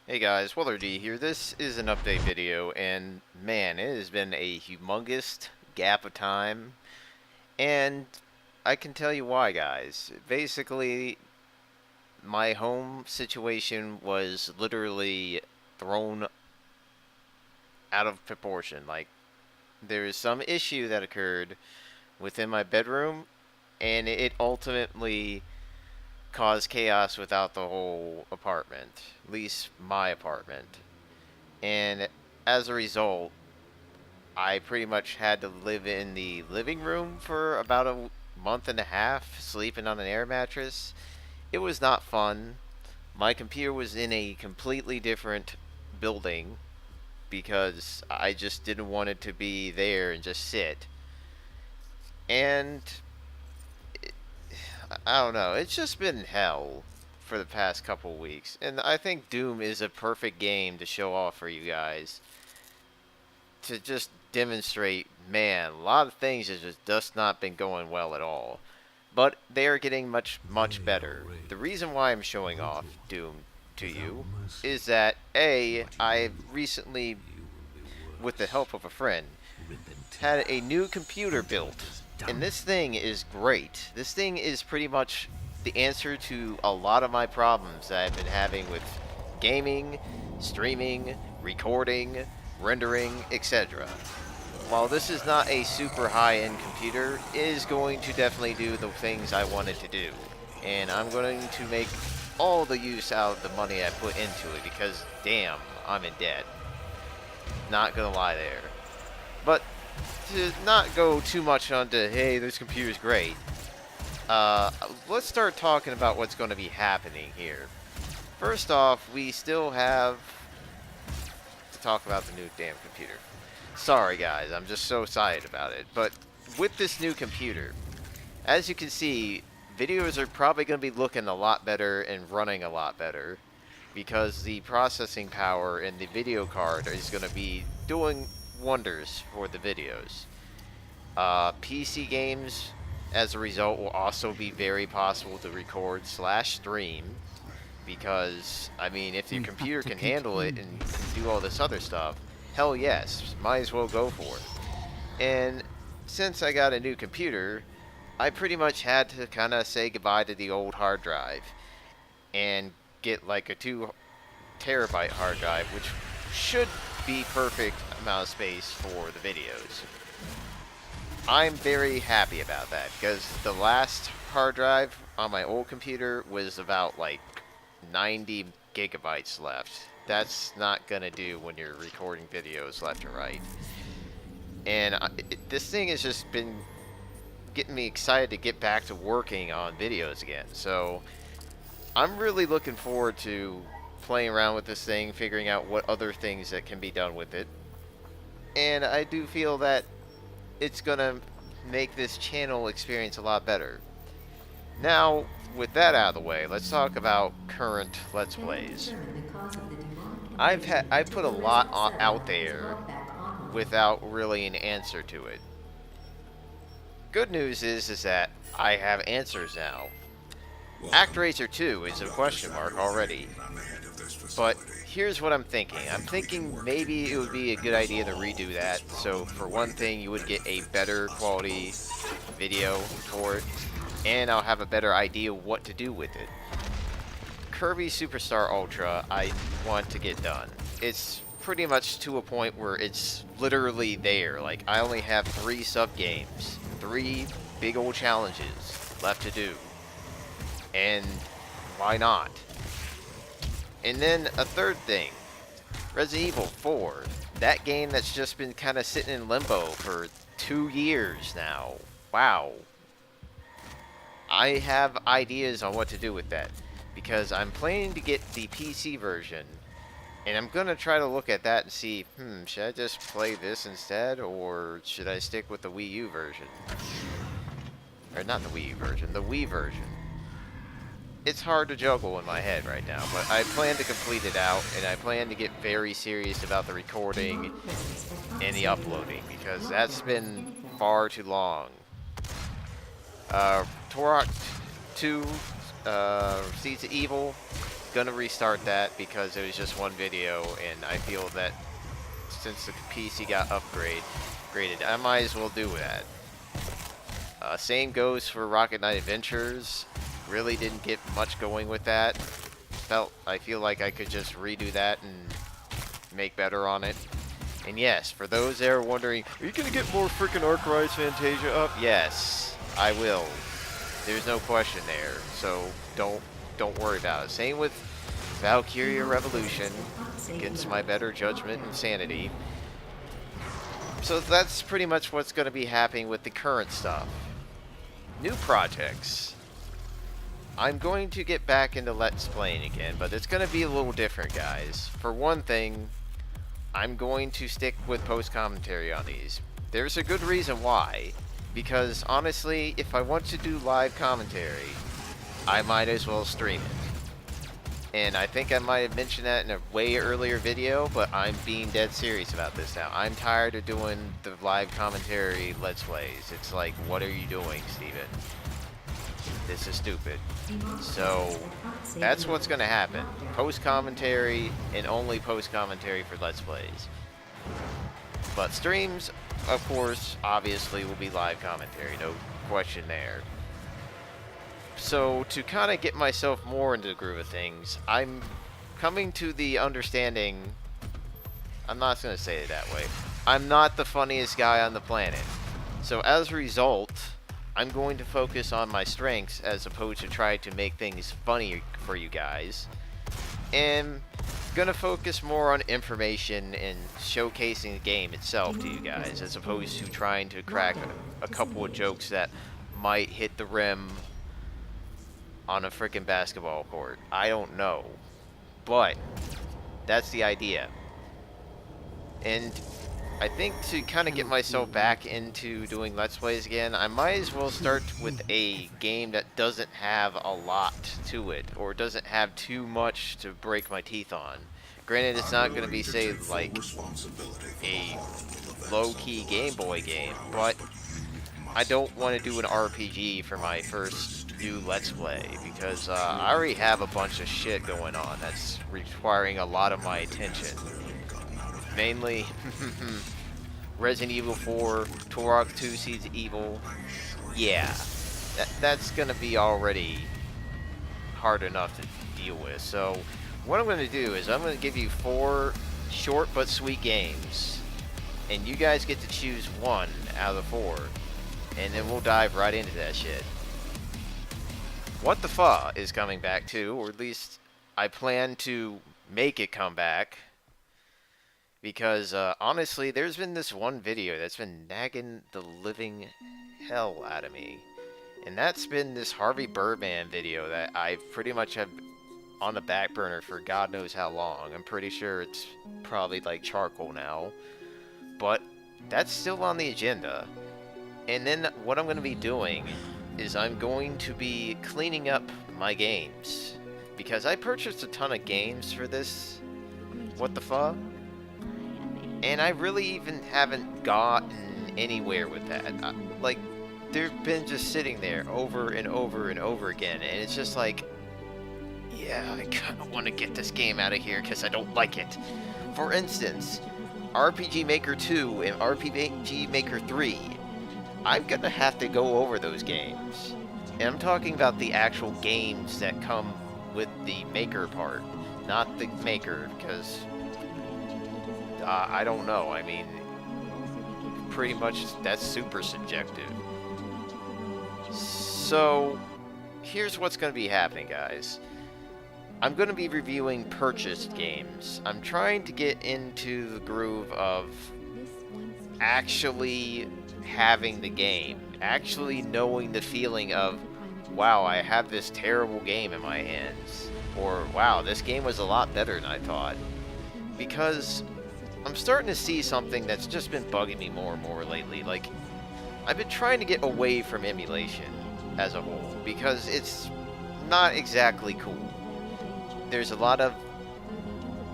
Hey guys, Waddler-D here. This is an update video, and man, it has been a humongous gap of time, and I can tell you why, guys. Basically, my home situation was literally thrown out of proportion. Like, there is some issue that occurred within my bedroom, and it ultimately caused chaos without the whole apartment, at least my apartment. And as a result, I pretty much had to live in the living room for about a month and a half, sleeping on an air mattress. It was not fun. My computer was in a completely different building because I just didn't want it to be there and just sit. And I don't know, it's just been hell for the past couple weeks. And I think Doom is a perfect game to show off for you guys, to just demonstrate, man, a lot of things has just not been going well at all. But they are getting much better. The reason why I'm showing off Doom to you is that I recently, with the help of a friend, had a new computer built. And this thing is great. This thing is pretty much the answer to a lot of my problems that I've been having with gaming, streaming, recording, rendering, etc. While this is not a super high-end computer, it is going to definitely do the things I wanted to do. And I'm going to make all the use out of the money I put into it because, damn, I'm in debt. Not gonna lie there. But to not go too much onto, hey, this computer's great, let's start talking about what's going to be happening here. First off, we still have to talk about the new damn computer. Sorry guys, I'm just so excited about it. But with this new computer, as you can see, videos are probably going to be looking a lot better and running a lot better because the processing power in the video card is going to be doing wonders for the videos. PC games, as a result, will also be very possible to record slash stream because, I mean, if your computer can handle it and can do all this other stuff, hell yes, might as well go for it. And since I got a new computer, I pretty much had to kind of say goodbye to the old hard drive and get like a 2 terabyte hard drive, which should be perfect amount of space for the videos. I'm very happy about that because the last hard drive on my old computer was about like 90 gigabytes left. That's not gonna do when you're recording videos left and right. And this thing has just been getting me excited to get back to working on videos again. So I'm really looking forward to playing around with this thing, figuring out what other things that can be done with it. And I do feel that it's gonna make this channel experience a lot better. Now, with that out of the way, let's talk about current Let's Plays. I've put a lot out there without really an answer to it. Good news is that I have answers now. ActRaiser 2 is a question mark already. But here's what I'm thinking. I'm thinking maybe it would be a good idea to redo that. So for one thing, you would get a better quality video for it. And I'll have a better idea what to do with it. Kirby Superstar Ultra, I want to get done. It's pretty much to a point where it's literally there. Like, I only have 3 sub-games. 3 big old challenges left to do. And why not? And then a third thing, Resident Evil 4, that game that's just been kind of sitting in limbo for 2 years now. Wow. I have ideas on what to do with that, because I'm planning to get the PC version, and I'm going to try to look at that and see, should I just play this instead, or should I stick with the Wii U version? Or not the Wii U version, the Wii version. It's hard to juggle in my head right now, but I plan to complete it out, and I plan to get very serious about the recording and the uploading, because that's been far too long. Turok 2, Seeds of Evil, gonna restart that because it was just one video, and I feel that since the PC got graded, I might as well do that. Same goes for Rocket Knight Adventures. Really didn't get much going with that. I feel like I could just redo that and make better on it. And yes, for those that are wondering, are you gonna get more freaking Arc Rise Fantasia up? Yes, I will. There's no question there. So don't worry about it. Same with Valkyria Revolution, against my better judgment and sanity. So that's pretty much what's going to be happening with the current stuff. New projects. I'm going to get back into Let's Playing again, but it's going to be a little different, guys. For one thing, I'm going to stick with post-commentary on these. There's a good reason why. Because, honestly, if I want to do live commentary, I might as well stream it. And I think I might have mentioned that in a way earlier video, but I'm being dead serious about this now. I'm tired of doing the live commentary Let's Plays. It's like, what are you doing, Steven? This is stupid. So, that's what's going to happen. Post-commentary, and only post-commentary for Let's Plays. But streams, of course, obviously will be live commentary. No question there. So, to kind of get myself more into the groove of things, I'm coming to the understanding... I'm not going to say it that way. I'm not the funniest guy on the planet. So, as a result, I'm going to focus on my strengths as opposed to try to make things funny for you guys. And going to focus more on information and showcasing the game itself to you guys, as opposed to trying to crack a couple of jokes that might hit the rim on a freaking basketball court. I don't know. But that's the idea. And I think to kind of get myself back into doing Let's Plays again, I might as well start with a game that doesn't have a lot to it, or doesn't have too much to break my teeth on. Granted, it's not going to be, say, like a low-key Game Boy game, but I don't want to do an RPG for my first new Let's Play, because I already have a bunch of shit going on that's requiring a lot of my attention. Mainly, Resident Evil 4, Turok 2 Seeds of Evil. Yeah, that's going to be already hard enough to deal with. So, what I'm going to do is I'm going to give you 4 short but sweet games, and you guys get to choose one out of the 4, and then we'll dive right into that shit. What the Fuh is coming back too, or at least I plan to make it come back. Because, honestly, there's been this one video that's been nagging the living hell out of me. And that's been this Harvey Birdman video that I pretty much have on the back burner for God knows how long. I'm pretty sure it's probably like charcoal now. But that's still on the agenda. And then what I'm going to be doing is I'm going to be cleaning up my games. Because I purchased a ton of games for this What the Fuh? And I really even haven't gotten anywhere with that. Like, they've been just sitting there over and over and over again. And it's just like, yeah, I kind of want to get this game out of here because I don't like it. For instance, RPG Maker 2 and RPG Maker 3. I'm going to have to go over those games. And I'm talking about the actual games that come with the maker part. Not the maker, because... I don't know. I mean, pretty much that's super subjective. So, here's what's going to be happening, guys. I'm going to be reviewing purchased games. I'm trying to get into the groove of actually having the game. Actually knowing the feeling of, wow, I have this terrible game in my hands. Or, wow, this game was a lot better than I thought. Because I'm starting to see something that's just been bugging me more and more lately. Like, I've been trying to get away from emulation as a whole, because it's not exactly cool. There's a lot of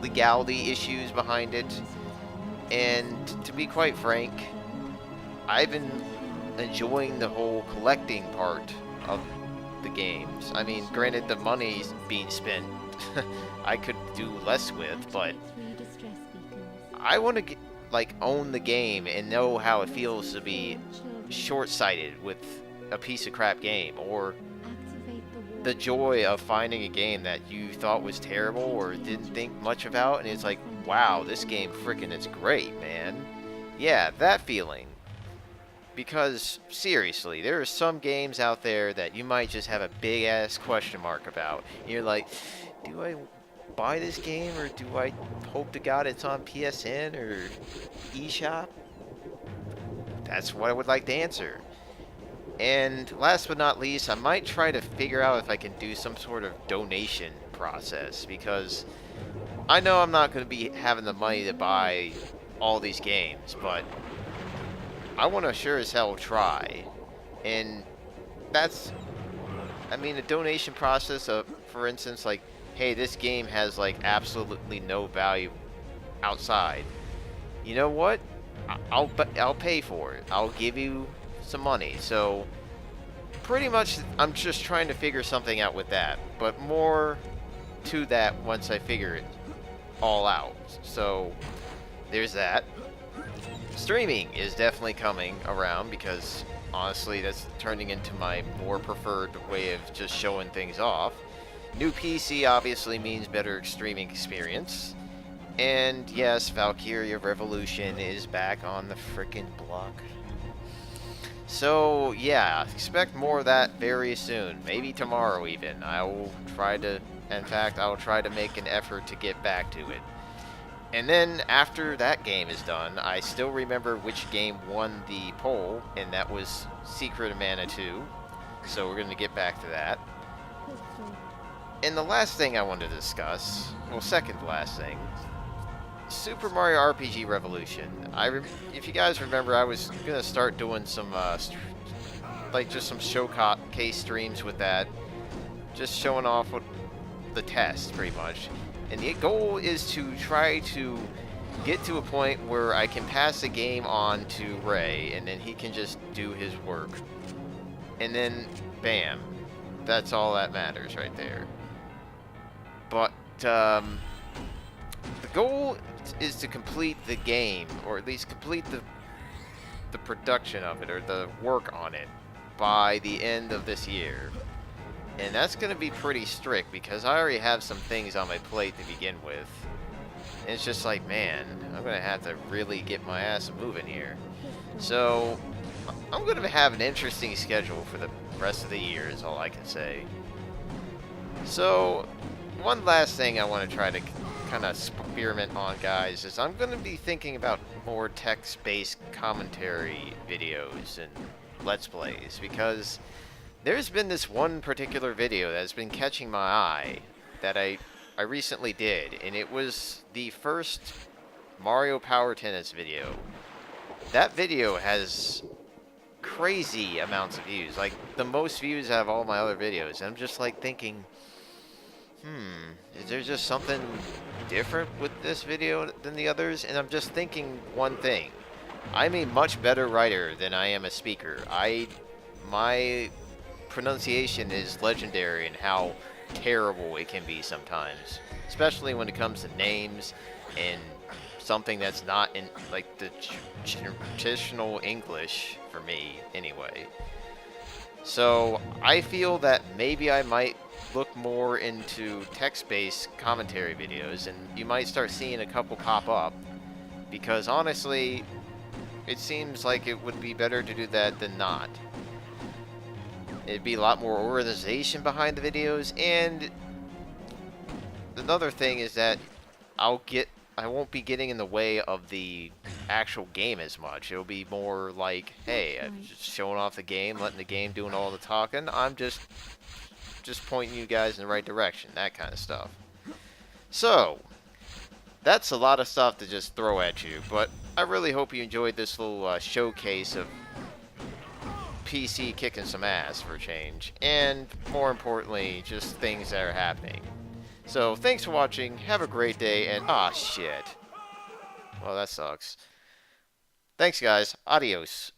legality issues behind it, and to be quite frank, I've been enjoying the whole collecting part of the games. I mean, granted, the money's being spent I could do less with, but I want to like own the game and know how it feels to be short-sighted with a piece of crap game, or the joy of finding a game that you thought was terrible or didn't think much about, and it's like, wow, this game frickin' is great, man. Yeah, that feeling. Because, seriously, there are some games out there that you might just have a big-ass question mark about. And you're like, do I buy this game, or do I hope to God it's on PSN or eShop? That's what I would like to answer. And last but not least, I might try to figure out if I can do some sort of donation process, because I know I'm not going to be having the money to buy all these games, but I want to sure as hell try. And that's, I mean, a donation process of, for instance, like, hey, this game has like absolutely no value outside. You know what? I'll pay for it. I'll give you some money. So pretty much I'm just trying to figure something out with that, but more to that once I figure it all out. So there's that. Streaming is definitely coming around, because honestly that's turning into my more preferred way of just showing things off. New PC obviously means better streaming experience. And yes, Valkyria Revolution is back on the frickin' block. So yeah, expect more of that very soon. Maybe tomorrow even. I will try to, in fact, I will try to make an effort to get back to it. And then after that game is done, I still remember which game won the poll, and that was Secret of Mana 2. So we're going to get back to that. And the last thing I wanted to discuss, well, second to last thing, Super Mario RPG Revolution. If you guys remember, I was gonna start doing some, like just some showcase streams with that, just showing off what the test, pretty much. And the goal is to try to get to a point where I can pass the game on to Ray, and then he can just do his work. And then, bam, that's all that matters right there. But the goal is to complete the game, or at least complete the production of it, or the work on it, by the end of this year. And that's going to be pretty strict, because I already have some things on my plate to begin with. And it's just like, man, I'm going to have to really get my ass moving here. So I'm going to have an interesting schedule for the rest of the year, is all I can say. So one last thing I want to try to kind of experiment on, guys, is I'm going to be thinking about more text-based commentary videos and Let's Plays, because there's been this one particular video that's been catching my eye that I recently did, and it was the first Mario Power Tennis video. That video has crazy amounts of views, like the most views out of all my other videos, and I'm just like thinking, is there just something different with this video than the others? And I'm just thinking one thing. I'm a much better writer than I am a speaker. My pronunciation is legendary in how terrible it can be sometimes, especially when it comes to names and something that's not in like the traditional English for me anyway. So I feel that maybe I might look more into text-based commentary videos, and you might start seeing a couple pop up, because honestly it seems like it would be better to do that than not. It'd be a lot more organization behind the videos, and another thing is that I won't be getting in the way of the actual game as much. It'll be more like, hey, I'm just showing off the game, letting the game doing all the talking. I'm just pointing you guys in the right direction, that kind of stuff. So that's a lot of stuff to just throw at you, but I really hope you enjoyed this little showcase of PC kicking some ass for a change, and more importantly, just things that are happening. So thanks for watching, have a great day, and shit. Well, that sucks. Thanks guys, adios.